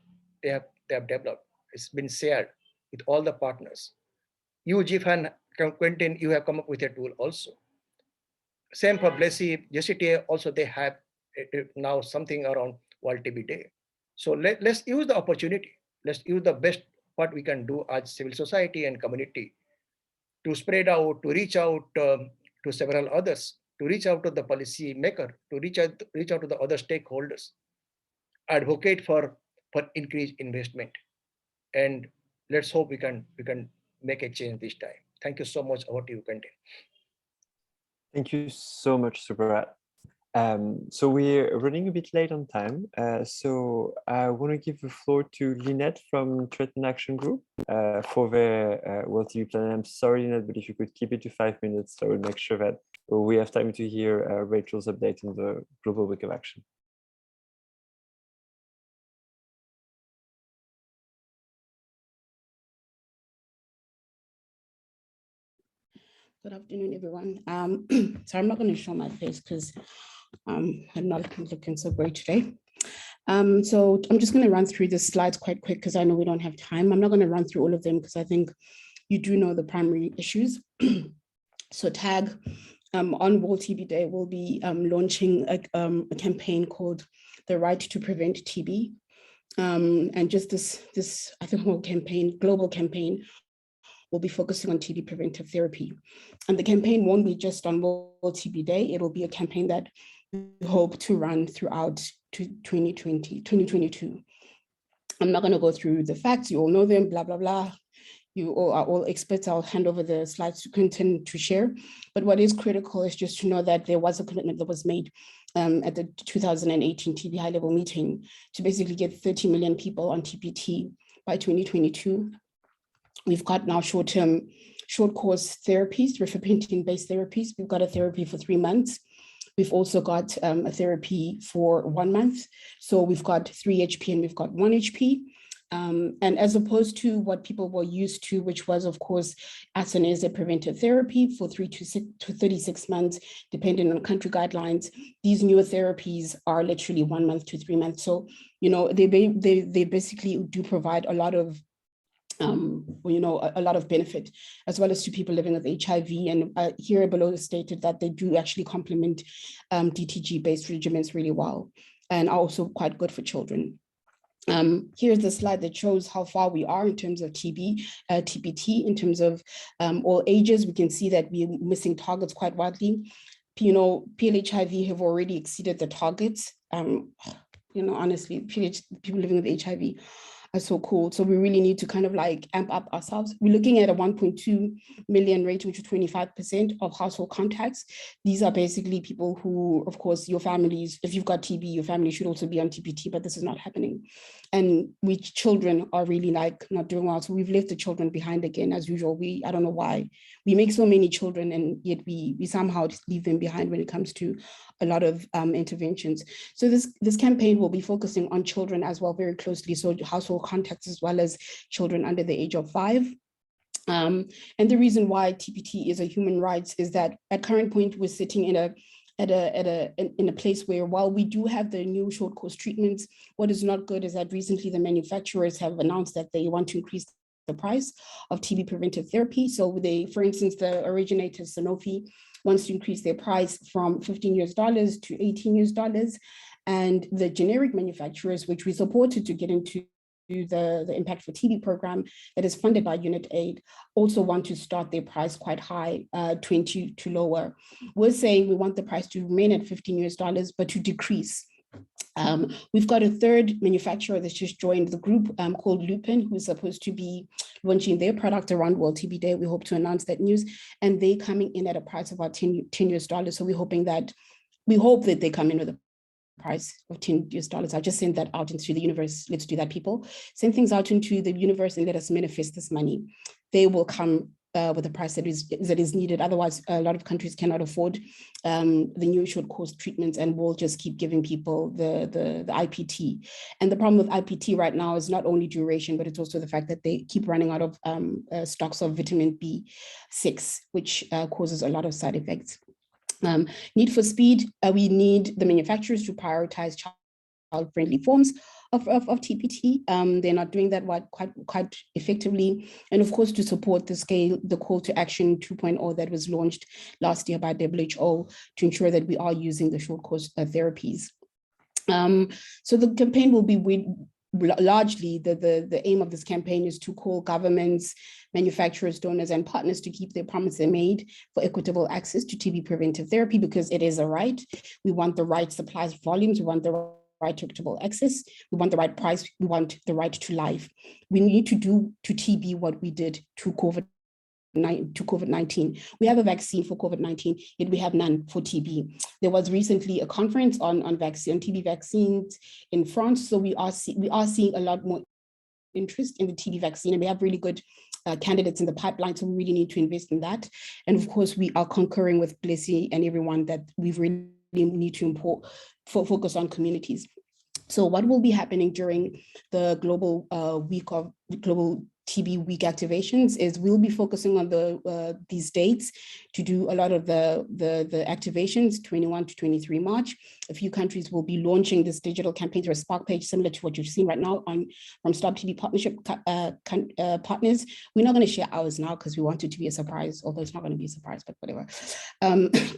B: they have developed. It's been shared with all the partners. You, GFAN, Quentin, you have come up with a tool also. Same for Blessy, GCTA also, they have now something around World TB Day. So let's use the opportunity. Let's use the best what we can do as civil society and community to spread out, to reach out to several others, to reach out to the policy maker, to reach out to the other stakeholders, advocate for increased investment, and let's hope we can make a change this time. Thank you so much. Over to you, Quentin.
A: Thank you so much, Subharat. So we're running a bit late on time. So I want to give the floor to Lynette from Threatened Action Group for their World TB plan. I'm sorry, Lynette, but if you could keep it to 5 minutes, that would make sure that we have time to hear Rachel's update on the Global Week of Action.
G: Good afternoon, everyone. So I'm not going to show my face because I'm not looking so great today. So I'm just going to run through the slides quite quick because I know we don't have time. I'm not going to run through all of them because I think you do know the primary issues. So TAG on World TB Day will be launching a campaign called The Right to Prevent TB. And just this I think whole campaign, global campaign, will be focusing on TB preventive therapy. And the campaign won't be just on World TB Day. It will be a campaign that we hope to run throughout 2022. I'm not going to go through the facts. You all know them, blah, blah, blah. You all are all experts. I'll hand over the slides to Quentin to share. But what is critical is just to know that there was a commitment that was made at the 2018 TB high-level meeting to basically get 30 million people on TPT by 2022. We've got now short course therapies, rifampicin-based therapies. We've got a therapy for 3 months. We've also got a therapy for 1 month. So we've got 3 HP and we've got 1 HP. And as opposed to what people were used to, which was, of course, Asaneza preventive therapy for 3 to 36 months, depending on country guidelines, these newer therapies are literally 1 month to 3 months. So, you know, they basically do provide a lot of a lot of benefit, as well as to people living with HIV. And here below is stated that they do actually complement DTG-based regimens really well, and are also quite good for children. Here's the slide that shows how far we are in terms of TPT, in terms of all ages. We can see that we're missing targets quite widely. You know, PLHIV have already exceeded the targets. You know, honestly, people living with HIV are so cool. So we really need to kind of like amp up ourselves. We're looking at a 1.2 million rate, which is 25% of household contacts. These are basically people who, of course, your families, if you've got TB, your family should also be on TPT, but this is not happening. And which children are really like not doing well. So we've left the children behind again, as usual. I don't know why. We make so many children and yet we somehow just leave them behind when it comes to a lot of interventions. So this campaign will be focusing on children as well very closely. So household contacts as well as children under the age of 5. And the reason why TPT is a human right is that at current point, we're sitting in a place where while we do have the new short course treatments, what is not good is that recently the manufacturers have announced that they want to increase the price of TB preventive therapy. So they, for instance, the originator Sanofi wants to increase their price from $15 to $18. And the generic manufacturers, which we supported to get into the Impact for TB program that is funded by Unit Aid, also want to start their price quite high, 20 to lower. We're saying we want the price to remain at $15, but to decrease. We've got a third manufacturer that's just joined the group called Lupin, who's supposed to be launching their product around World TB Day. We hope to announce that news, and they coming in at a price of about $10. So we hope that they come in with a price of $10. I just sent that out into the universe. Let's do that, people. Send things out into the universe and let us manifest this money. They will come with a price that is needed. Otherwise, a lot of countries cannot afford the new short course treatments, and we'll just keep giving people the IPT. And the problem with IPT right now is not only duration, but it's also the fact that they keep running out of stocks of vitamin B6, which causes a lot of side effects. Need for speed, we need the manufacturers to prioritize child-friendly forms of TPT. They're not doing that quite effectively. And of course, to support the call to action 2.0 that was launched last year by WHO to ensure that we are using the short course therapies. So the campaign will be largely the aim of this campaign is to call governments, manufacturers, donors, and partners to keep their promise they made for equitable access to TB preventive therapy, because it is a right. We want the right supplies volumes, we want the right to equitable access, we want the right price, we want the right to life. We need to do to TB what we did to COVID-19. We have a vaccine for COVID-19, yet we have none for TB. There was recently a conference on TB vaccines in France, so we are seeing a lot more interest in the TB vaccine, and we have really good candidates in the pipeline, so we really need to invest in that. And of course, we are concurring with Blessy and everyone that we really need to focus on communities. So what will be happening during the global week of global TB week activations is we'll be focusing on these dates to do a lot of the activations, 21 to 23 March. A few countries will be launching this digital campaign through a Spark page, similar to what you've seen right now from Stop TB partnership partners. We're not going to share ours now because we want it to be a surprise, although it's not going to be a surprise, but whatever,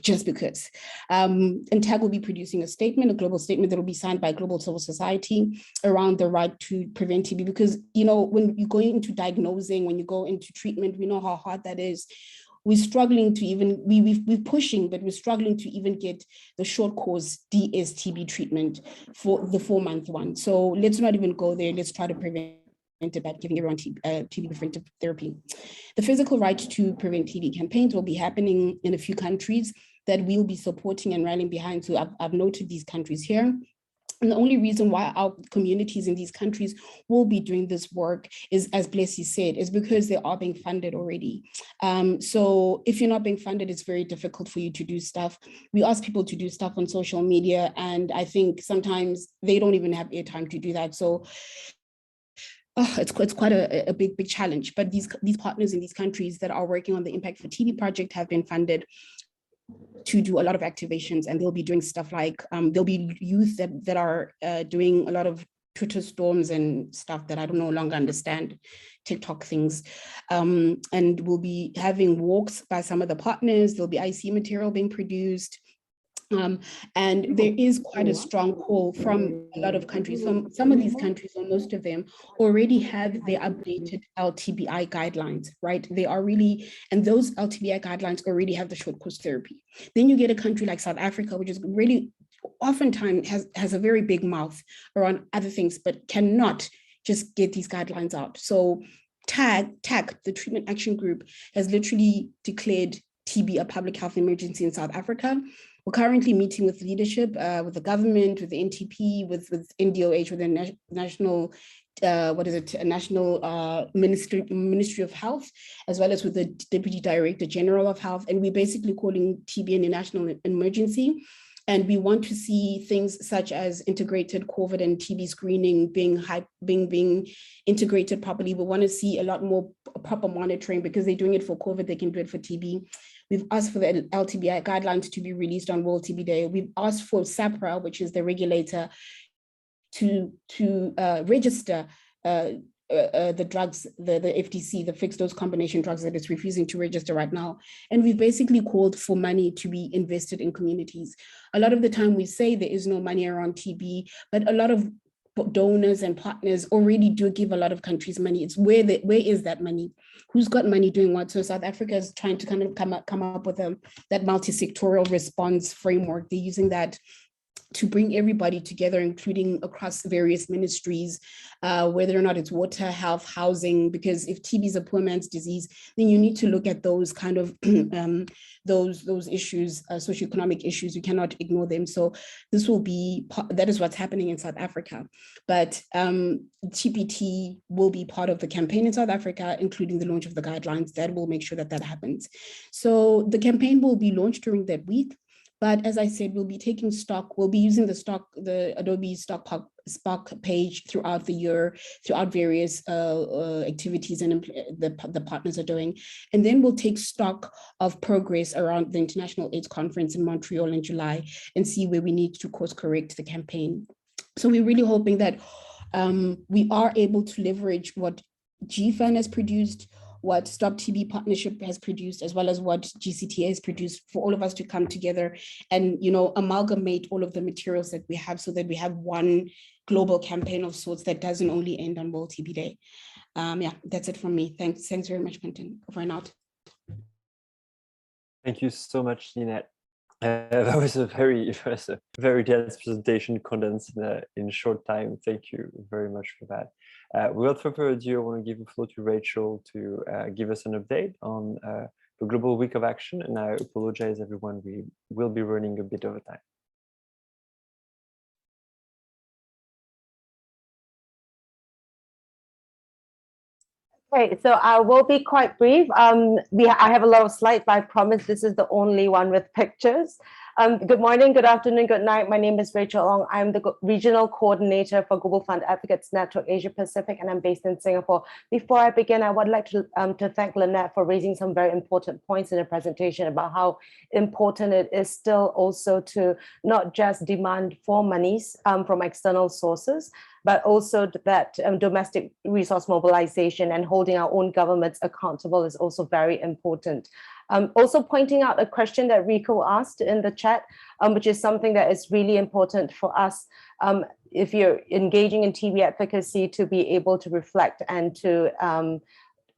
G: just because. And TAG will be producing a global statement that will be signed by global civil society around the right to prevent TB, because, you know, when you go into diagnosing, when you go into treatment, we know how hard that is. We're struggling to even, we're pushing, but we're struggling to even get the short course DSTB treatment for the 4-month one. So let's not even go there. Let's try to prevent it by giving everyone TB preventive therapy. The physical right to prevent TB campaigns will be happening in a few countries that we'll be supporting and rallying behind. So I've noted these countries here. And the only reason why our communities in these countries will be doing this work is, as Blessy said, is because they are being funded already. So if you're not being funded, it's very difficult for you to do stuff. We ask people to do stuff on social media, and I think sometimes they don't even have airtime to do that. So it's quite a big challenge. But these partners in these countries that are working on the Impact for TB project have been funded to do a lot of activations, and they'll be doing stuff like there'll be youth that are doing a lot of Twitter storms and stuff that I don't no longer understand, TikTok things, and we'll be having walks by some of the partners. There'll be IC material being produced. And there is quite a strong call from a lot of countries. Some of these countries, or most of them, already have their updated LTBI guidelines, right? They are really, and those LTBI guidelines already have the short course therapy. Then you get a country like South Africa, which is really oftentimes has a very big mouth around other things, but cannot just get these guidelines out. So TAG, the Treatment Action Group, has literally declared TB a public health emergency in South Africa. We're currently meeting with leadership, with the government, with the NTP, with NDOH, with the national, National Ministry of Health, as well as with the Deputy Director General of Health. And we're basically calling TB a national emergency. And we want to see things such as integrated COVID and TB screening being integrated properly. We want to see a lot more proper monitoring, because they're doing it for COVID, they can do it for TB. We've asked for the LTBI guidelines to be released on World TB Day. We've asked for SAPRA, which is the regulator, to register the drugs, the FDC, the fixed dose combination drugs that it's refusing to register right now. And we've basically called for money to be invested in communities. A lot of the time we say there is no money around TB, but a lot of donors and partners already do give a lot of countries money. It's where is that money? Who's got money doing what? So South Africa is trying to kind of come up with that multi-sectoral response framework. They're using that to bring everybody together, including across various ministries, whether or not it's water, health, housing, because if TB is a poor man's disease, then you need to look at those kind of those issues, socioeconomic issues. You cannot ignore them. So this will be, that is what's happening in South Africa. But TPT will be part of the campaign in South Africa, including the launch of the guidelines. That will make sure that happens. So the campaign will be launched during that week. But as I said, we'll be taking stock, we'll be using the Adobe Spark page throughout the year, throughout various activities and the partners are doing. And then we'll take stock of progress around the International AIDS Conference in Montreal in July and see where we need to course correct the campaign. So we're really hoping that we are able to leverage what GFAN has produced, what Stop TB Partnership has produced, as well as what GCTA has produced, for all of us to come together and, you know, amalgamate all of the materials that we have so that we have one global campaign of sorts that doesn't only end on World TB Day. Yeah, that's it from me. Thanks very much, Quentin. Over and out.
A: Thank you so much, Ninette. That was a very dense presentation, condensed in a short time. Thank you very much for that. Without further ado, I want to give the floor to Rachel to give us an update on the Global Week of Action. And I apologize, everyone, we will be running a bit over time.
H: Okay, so I will be quite brief. I have a lot of slides, but I promise this is the only one with pictures. Good morning, good afternoon, good night. My name is Rachel Ong. I'm the Regional Coordinator for Global Fund Advocates Network Asia Pacific, and I'm based in Singapore. Before I begin, I would like to thank Lynette for raising some very important points in the presentation about how important it is still also to not just demand for monies from external sources, but also that domestic resource mobilization and holding our own governments accountable is also very important. Also pointing out a question that Rico asked in the chat, which is something that is really important for us if you're engaging in TB advocacy to be able to reflect and to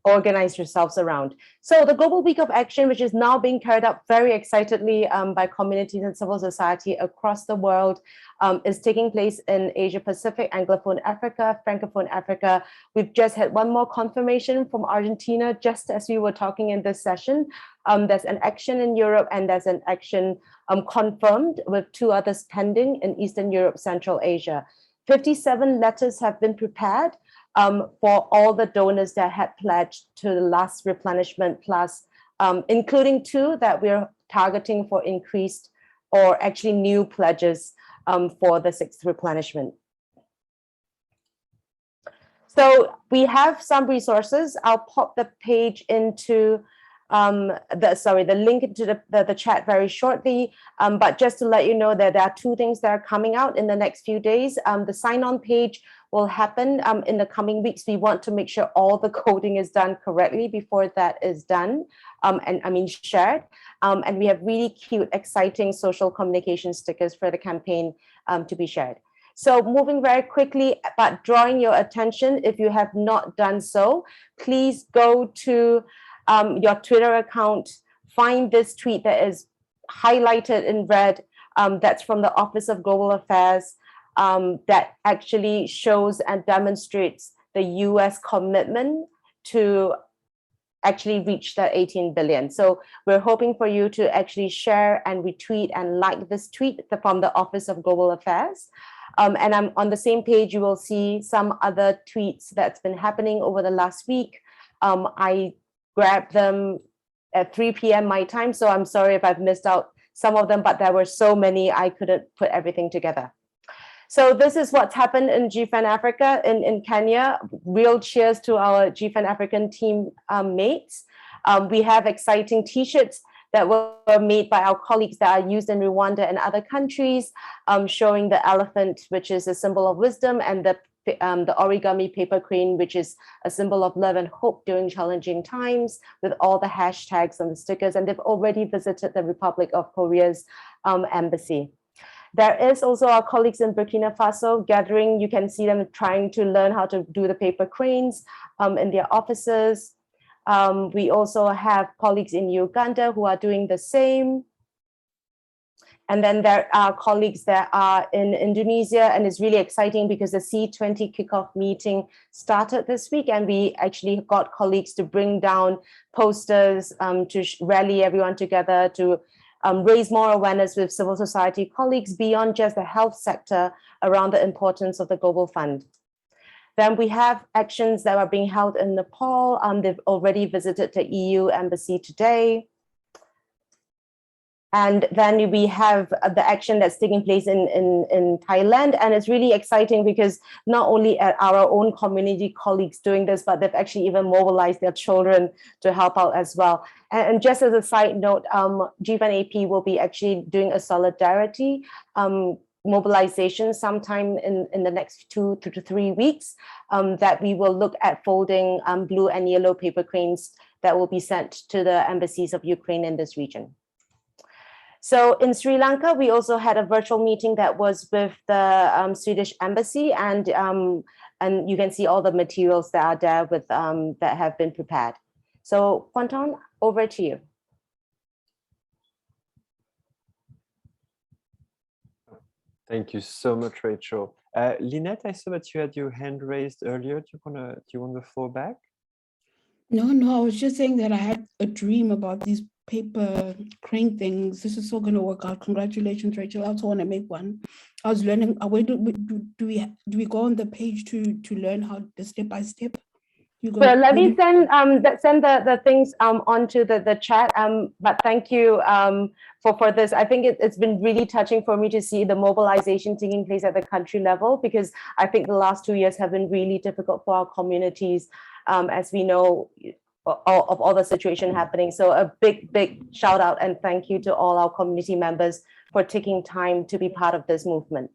H: organize yourselves around. So the Global Week of Action, which is now being carried out very excitedly by communities and civil society across the world, is taking place in Asia Pacific, Anglophone Africa, Francophone Africa. We've just had one more confirmation from Argentina, just as we were talking in this session. There's an action in Europe and there's an action confirmed with 2 others pending in Eastern Europe, Central Asia. 57 letters have been prepared for all the donors that had pledged to the last replenishment plus, including 2 that we're targeting for increased or actually new pledges for the 6th replenishment. So we have some resources. I'll pop the page into the link into the chat very shortly. But just to let you know that there are 2 things that are coming out in the next few days. The sign-on page will happen in the coming weeks. We want to make sure all the coding is done correctly before that is done shared. And we have really cute, exciting social communication stickers for the campaign to be shared. So moving very quickly, but drawing your attention, if you have not done so, please go to your Twitter account, find this tweet that is highlighted in red, that's from the Office of Global Affairs, that actually shows and demonstrates the US commitment to actually reach that 18 billion. So we're hoping for you to actually share and retweet and like this tweet from the Office of Global Affairs. And I'm on the same page, you will see some other tweets that's been happening over the last week. I grabbed them at 3 p.m. my time, so I'm sorry if I've missed out some of them, but there were so many, I couldn't put everything together. So this is what's happened in GFAN Africa in Kenya. Real cheers to our GFAN African team mates. We have exciting t-shirts that were made by our colleagues that are used in Rwanda and other countries, showing the elephant, which is a symbol of wisdom, and the origami paper crane, which is a symbol of love and hope during challenging times, with all the hashtags and the stickers. And they've already visited the Republic of Korea's embassy. There is also our colleagues in Burkina Faso gathering. You can see them trying to learn how to do the paper cranes in their offices. We also have colleagues in Uganda who are doing the same. And then there are colleagues that are in Indonesia, and it's really exciting because the C20 kickoff meeting started this week, and we actually got colleagues to bring down posters to rally everyone together to raise more awareness with civil society colleagues beyond just the health sector around the importance of the Global Fund. Then we have actions that are being held in Nepal. They've already visited the EU embassy today. And then we have the action that's taking place in Thailand. And it's really exciting because not only are our own community colleagues doing this, but they've actually even mobilized their children to help out as well. And just as a side note, GFAN AP will be actually doing a solidarity mobilization sometime in the next 2 to 3 weeks that we will look at folding blue and yellow paper cranes that will be sent to the embassies of Ukraine in this region. So in Sri Lanka, we also had a virtual meeting that was with the Swedish embassy, and you can see all the materials that are there with that have been prepared. So Quanton, over to you.
A: Thank you so much, Rachel. Lynette, I saw that you had your hand raised earlier. Do you want the floor back? No,
G: I was just saying that I had a dream about these paper crane things. This is all going to work out. Congratulations, Rachel. I also want to make one. I was learning. Do we go on the page to learn how the step by step? You go.
H: So let me
G: Maybe-
H: send the things onto the chat. But thank you for this. I think it's been really touching for me to see the mobilization taking place at the country level, because I think the last 2 years have been really difficult for our communities, as we know of all the situation happening. So a big shout out and thank you to all our community members for taking time to be part of this movement.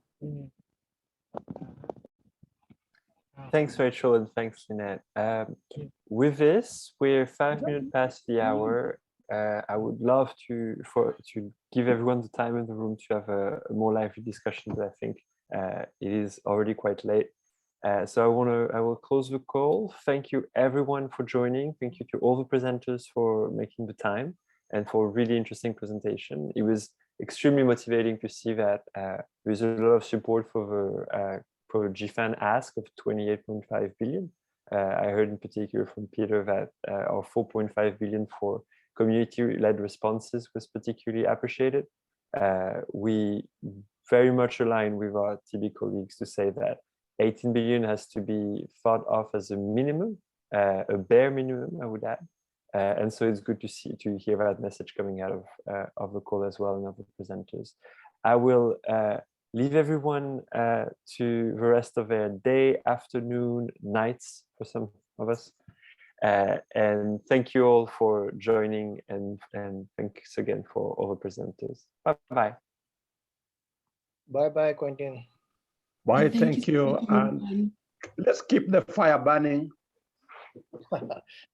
A: Thanks, Rachel, and thanks, Lynette. With this, we're 5 minutes past the hour. I would love to give everyone the time in the room to have a more lively discussion, but I think it is already quite late. So I will close the call. Thank you everyone for joining. Thank you to all the presenters for making the time and for a really interesting presentation. It was extremely motivating to see that there's a lot of support for the GFAN ask of 28.5 billion. I heard in particular from Peter that our 4.5 billion for community-led responses was particularly appreciated. We very much align with our TB colleagues to say that 18 billion has to be thought of as a minimum, a bare minimum, I would add. And so it's good to hear that message coming out of the call as well and of the presenters. I will leave everyone to the rest of their day, afternoon, nights for some of us. And thank you all for joining, and thanks again for all the presenters. Bye-bye.
B: Bye-bye, Quentin.
F: Bye, thank you. And let's keep the fire burning.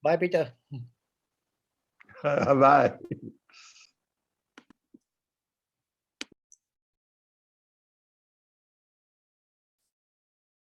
B: Bye, Peter.
F: Bye.